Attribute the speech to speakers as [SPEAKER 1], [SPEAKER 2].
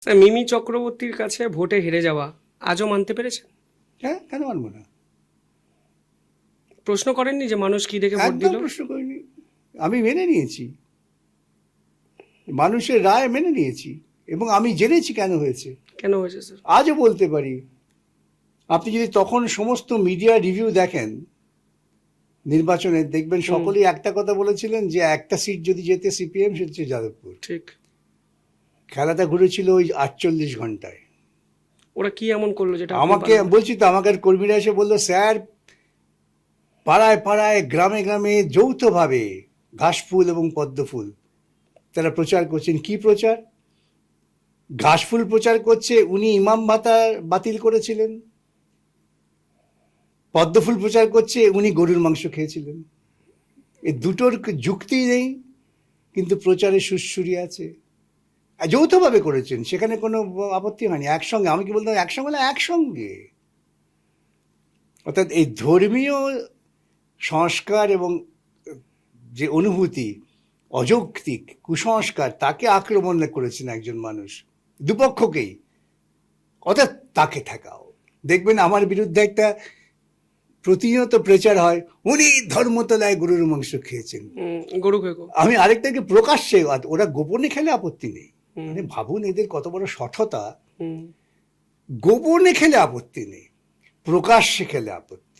[SPEAKER 1] Sir, মিমি চক্রবর্তীর কাছে ভোটে হেরে যাওয়া আজও মানতে পেরেছেন?
[SPEAKER 2] হ্যাঁ, কেন মানবো না?
[SPEAKER 1] প্রশ্ন করেননি যে মানুষ কি দেখে ভোট
[SPEAKER 2] একদম
[SPEAKER 1] দিল?
[SPEAKER 2] প্রশ্ন করিনি। আমি মেনে নিয়েছি, মানুষের রায় মেনে নিয়েছি, এবং আমি জেনেছি কেন হয়েছে।
[SPEAKER 1] কেন হয়েছে স্যার?
[SPEAKER 2] আজও বলতে পারি। আপনি যদি তখন সমস্ত মিডিয়া রিভিউ দেখেন নির্বাচনে, দেখবেন সকলেই একটা কথা বলেছিলেন যে একটা সিট যদি যেতে সিপিএম, সেটা হচ্ছে যাদবপুর।
[SPEAKER 1] ঠিক।
[SPEAKER 2] খেলাটা ঘুরেছিল ওই 48 ঘন্টায়।
[SPEAKER 1] ওরা কি এমন করলো যেটা আপনি
[SPEAKER 2] আমাকে
[SPEAKER 1] পারলেন না?
[SPEAKER 2] বলছি তো, আমাকে আর কর্মীরা এসে বললো, স্যার পাড়ায় পাড়ায় গ্রামে গ্রামে যৌথভাবে ঘাসফুল এবং পদ্মফুল তারা প্রচার করছেন। কি প্রচার? ঘাসফুল প্রচার করছে উনি ইমাম ভাতা বাতিল করেছিলেন, পদ্মফুল প্রচার করছে উনি গরুর মাংস খেয়েছিলেন। এই দুটোর যুক্তি নেই, কিন্তু প্রচারে সুরসুরি আছে। আর যৌথভাবে করেছেন, সেখানে কোনো আপত্তি হয়নি। একসঙ্গে, আমি কি বলতাম একসঙ্গে না, একসঙ্গে। অর্থাৎ এই ধর্মীয় সংস্কার এবং যে অনুভূতি, অযৌক্তিক কুসংস্কার, তাকে আক্রমণ করেছেন একজন মানুষ, দুপক্ষকেই। অর্থাৎ তাকে ঠেকাও। দেখবেন আমার বিরুদ্ধে একটা প্রতিনিয়ত প্রচার হয়, উনি ধর্মতলায় গরুর মাংস খেয়েছেন।
[SPEAKER 1] গরু খেকো।
[SPEAKER 2] আমি আরেকটাকে প্রকাশ্যে, ওরা গোপনে খেলে আপত্তি নেই। মানে ভাবুন এদের কত বড় সঠতা। গোপনে খেলে আপত্তি নেই, প্রকাশ্যে খেলে আপত্তি।